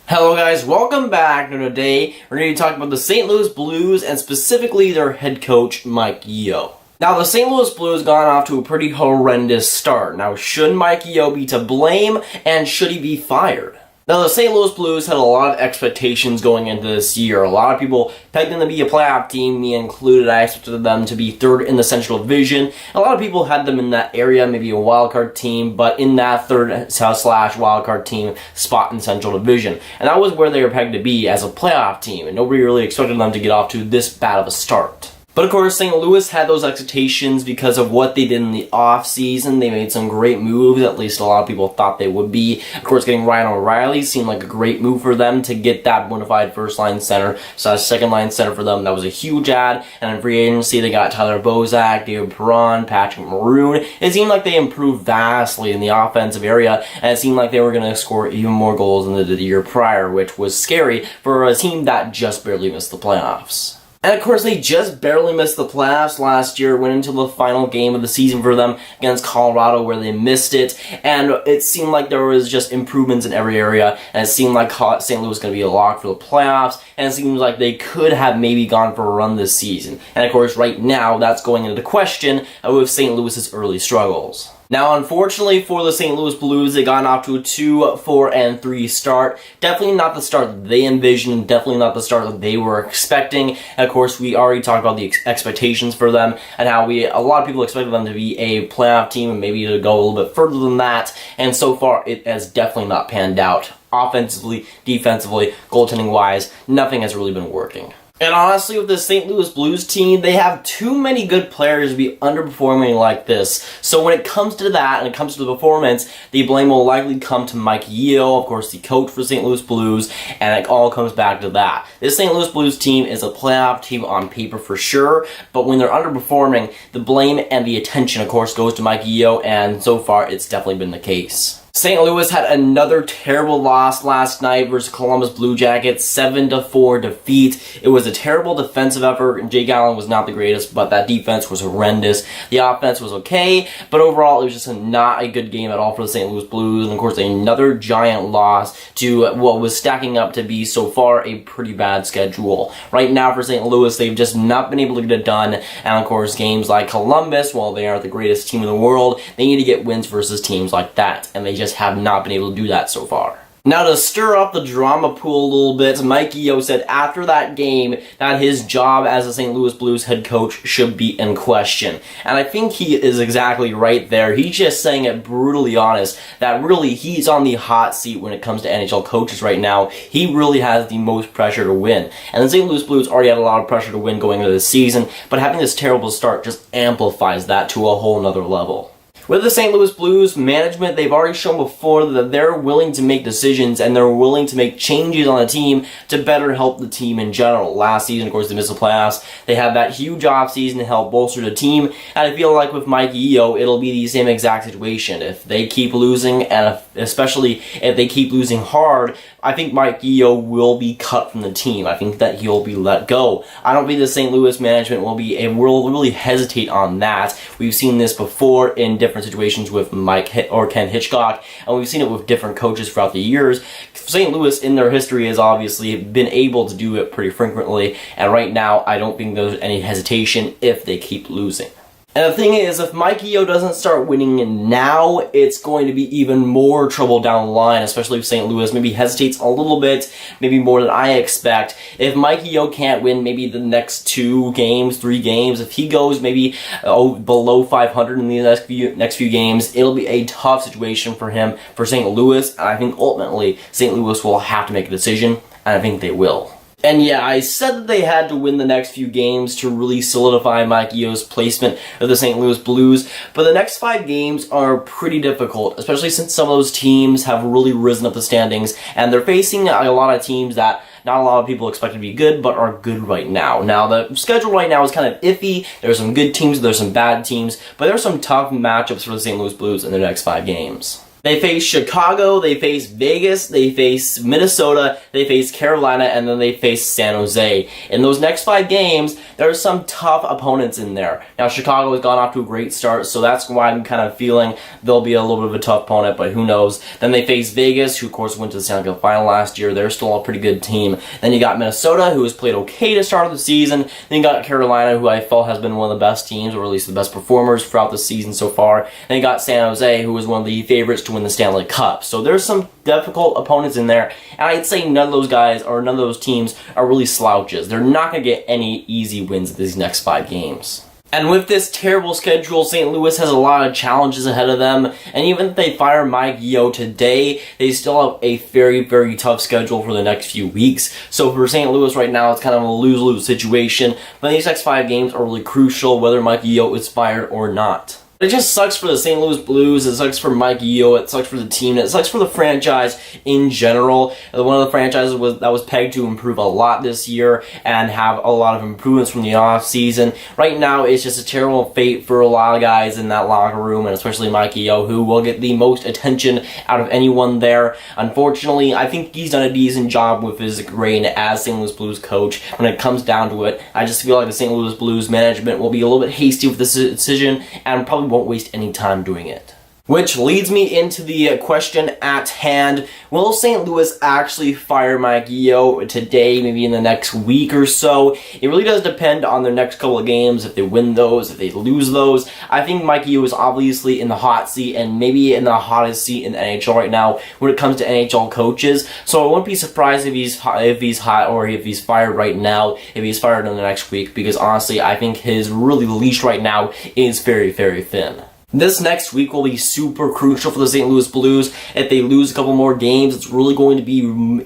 Hello guys, welcome back. And today we're going to be talking about the St. Louis Blues and specifically their head coach, Mike Yeo. Now the St. Louis Blues gone off to a pretty horrendous start. Now should Mike Yeo be to blame and should he be fired? Now the St. Louis Blues had a lot of expectations going into this year. A lot of people pegged them to be a playoff team, me included. I expected them to be third in the Central Division. A lot of people had them in that area, maybe a wildcard team, but in that third slash wildcard team spot in Central Division. And that was where they were pegged to be as a playoff team, and nobody really expected them to get off to this bad of a start. But of course, St. Louis had those expectations because of what they did in the offseason. They made some great moves, at least a lot of people thought they would be. Of course, getting Ryan O'Reilly seemed like a great move for them to get that bona fide first-line center. So a second-line center for them, that was a huge ad. And in free agency, they got Tyler Bozak, David Perron, Patrick Maroon. It seemed like they improved vastly in the offensive area, and it seemed like they were going to score even more goals than they did the year prior, which was scary for a team that just barely missed the playoffs. And of course, they just barely missed the playoffs last year, went into the final game of the season for them against Colorado where they missed it, and it seemed like there was just improvements in every area, and it seemed like St. Louis was going to be a lock for the playoffs, and it seems like they could have maybe gone for a run this season. And of course, right now, that's going into question with St. Louis's early struggles. Now, unfortunately for the St. Louis Blues, they got off to a 2-4-3 start. Definitely not the start that they envisioned, definitely not the start that they were expecting. And of course, we already talked about the expectations for them and how a lot of people expected them to be a playoff team and maybe to go a little bit further than that. And so far, it has definitely not panned out. Offensively, defensively, goaltending-wise, nothing has really been working. And honestly, with the St. Louis Blues team, they have too many good players to be underperforming like this. So when it comes to that, and it comes to the performance, the blame will likely come to Mike Yeo, of course, the coach for St. Louis Blues, and it all comes back to that. This St. Louis Blues team is a playoff team on paper for sure, but when they're underperforming, the blame and the attention, of course, goes to Mike Yeo, and so far, it's definitely been the case. St. Louis had another terrible loss last night versus Columbus Blue Jackets, 7-4 defeat. It was a terrible defensive effort, and Jake Allen was not the greatest, but that defense was horrendous. The offense was okay, but overall it was just not a good game at all for the St. Louis Blues, and of course another giant loss to what was stacking up to be so far a pretty bad schedule. Right now for St. Louis, they've just not been able to get it done, and of course games like Columbus, while they aren't the greatest team in the world, they need to get wins versus teams like that, and they just have not been able to do that so far. Now, to stir up the drama pool a little bit, Mike Yeo said after that game that his job as a St. Louis Blues head coach should be in question. And I think he is exactly right there. He's just saying it brutally honest that really he's on the hot seat when it comes to NHL coaches right now. He really has the most pressure to win. And the St. Louis Blues already had a lot of pressure to win going into the season, but having this terrible start just amplifies that to a whole nother level. With the St. Louis Blues management, they've already shown before that they're willing to make decisions and they're willing to make changes on the team to better help the team in general. Last season, of course, they missed the playoffs. They had that huge offseason to help bolster the team, and I feel like with Mike Yeo, it'll be the same exact situation. If they keep losing, and especially if they keep losing hard, I think Mike Yeo will be cut from the team. I think that he'll be let go. I don't think the St. Louis management will really hesitate on that. We've seen this before in different situations with Ken Hitchcock, and we've seen it with different coaches throughout the years. St. Louis, in their history, has obviously been able to do it pretty frequently, and right now, I don't think there's any hesitation if they keep losing. And the thing is, if Mike Yeo doesn't start winning now, it's going to be even more trouble down the line, especially if St. Louis maybe hesitates a little bit, maybe more than I expect. If Mike Yeo can't win maybe the next 2 games, 3 games, if he goes maybe below 500 in the next few games, it'll be a tough situation for him, for St. Louis, and I think ultimately St. Louis will have to make a decision, and I think they will. And yeah, I said that they had to win the next few games to really solidify Mike Yeo's placement of the St. Louis Blues, but the next 5 games are pretty difficult, especially since some of those teams have really risen up the standings, and they're facing a lot of teams that not a lot of people expect to be good, but are good right now. Now, the schedule right now is kind of iffy. There's some good teams, there's some bad teams, but there's some tough matchups for the St. Louis Blues in the next 5 games. They face Chicago, they face Vegas, they face Minnesota, they face Carolina, and then they face San Jose. In those next 5 games, there are some tough opponents in there. Now, Chicago has gone off to a great start, so that's why I'm kind of feeling they'll be a little bit of a tough opponent, but who knows. Then they face Vegas, who of course went to the Stanley Cup Final last year. They're still a pretty good team. Then you got Minnesota, who has played okay to start the season. Then you got Carolina, who I felt has been one of the best teams, or at least the best performers throughout the season so far. Then you got San Jose, who was one of the favorites to win the Stanley Cup. So there's some difficult opponents in there, and I'd say none of those guys or none of those teams are really slouches. They're not going to get any easy wins these next 5 games. And with this terrible schedule, St. Louis has a lot of challenges ahead of them, and even if they fire Mike Yeo today, they still have a very, very tough schedule for the next few weeks. So for St. Louis right now, it's kind of a lose-lose situation, but these next 5 games are really crucial whether Mike Yeo is fired or not. It just sucks for the St. Louis Blues, it sucks for Mike Yeo, it sucks for the team, it sucks for the franchise in general. One of the franchises that was pegged to improve a lot this year and have a lot of improvements from the offseason. Right now, it's just a terrible fate for a lot of guys in that locker room, and especially Mike Yeo, who will get the most attention out of anyone there. Unfortunately, I think he's done a decent job with his reign as St. Louis Blues coach. When it comes down to it, I just feel like the St. Louis Blues management will be a little bit hasty with this decision and probably won't waste any time doing it. Which leads me into the question at hand. Will St. Louis actually fire Mike Yeo today, maybe in the next week or so? It really does depend on their next couple of games, if they win those, if they lose those. I think Mike Yeo is obviously in the hot seat, and maybe in the hottest seat in the NHL right now when it comes to NHL coaches. So I wouldn't be surprised if he's hot or if he's fired right now, if he's fired in the next week, because honestly, I think his really leash right now is very, very thin. This next week will be super crucial for the St. Louis Blues. If they lose a couple more games, it's really going to be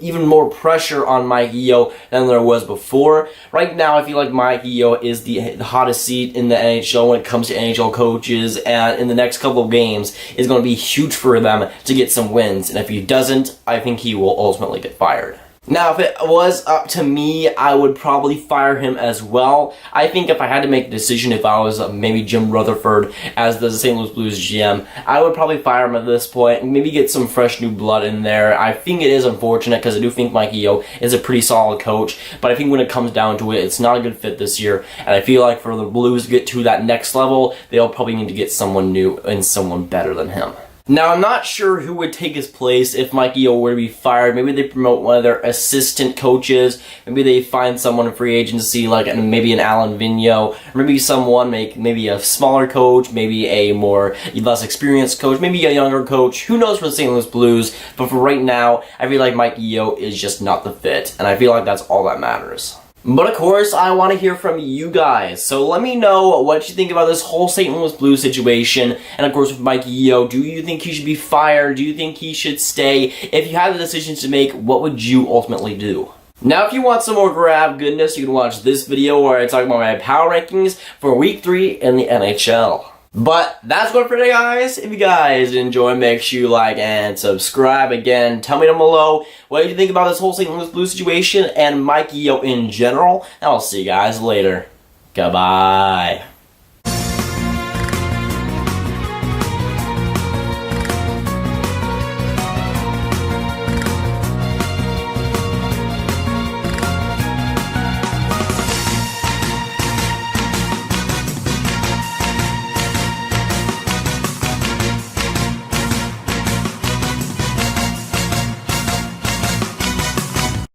even more pressure on Mike Yeo than there was before. Right now, I feel like Mike Yeo is the hottest seat in the NHL when it comes to NHL coaches, and in the next couple of games, it's going to be huge for them to get some wins. And if he doesn't, I think he will ultimately get fired. Now, if it was up to me, I would probably fire him as well. I think if I had to make a decision, if I was maybe Jim Rutherford as the St. Louis Blues GM, I would probably fire him at this point and maybe get some fresh new blood in there. I think it is unfortunate because I do think Mike Yeo is a pretty solid coach, but I think when it comes down to it, it's not a good fit this year, and I feel like for the Blues to get to that next level, they'll probably need to get someone new and someone better than him. Now, I'm not sure who would take his place if Mike Yeo were to be fired. Maybe they promote one of their assistant coaches. Maybe they find someone in free agency, like maybe an Alan Vigneault. Or maybe someone, maybe a smaller coach, maybe a less experienced coach, maybe a younger coach. Who knows for the St. Louis Blues? But for right now, I feel like Mike Yeo is just not the fit. And I feel like that's all that matters. But of course, I want to hear from you guys, so let me know what you think about this whole St. Louis Blues situation, and of course with Mike Yeo, do you think he should be fired, do you think he should stay? If you had the decisions to make, what would you ultimately do? Now, if you want some more Grav goodness, you can watch this video where I talk about my power rankings for Week 3 in the NHL. But that's what for today, guys. If you guys enjoy, make sure you like and subscribe. Again, tell me down below what you think about this whole St. Louis Blues situation and Mike Yeo in general. And I'll see you guys later. Goodbye.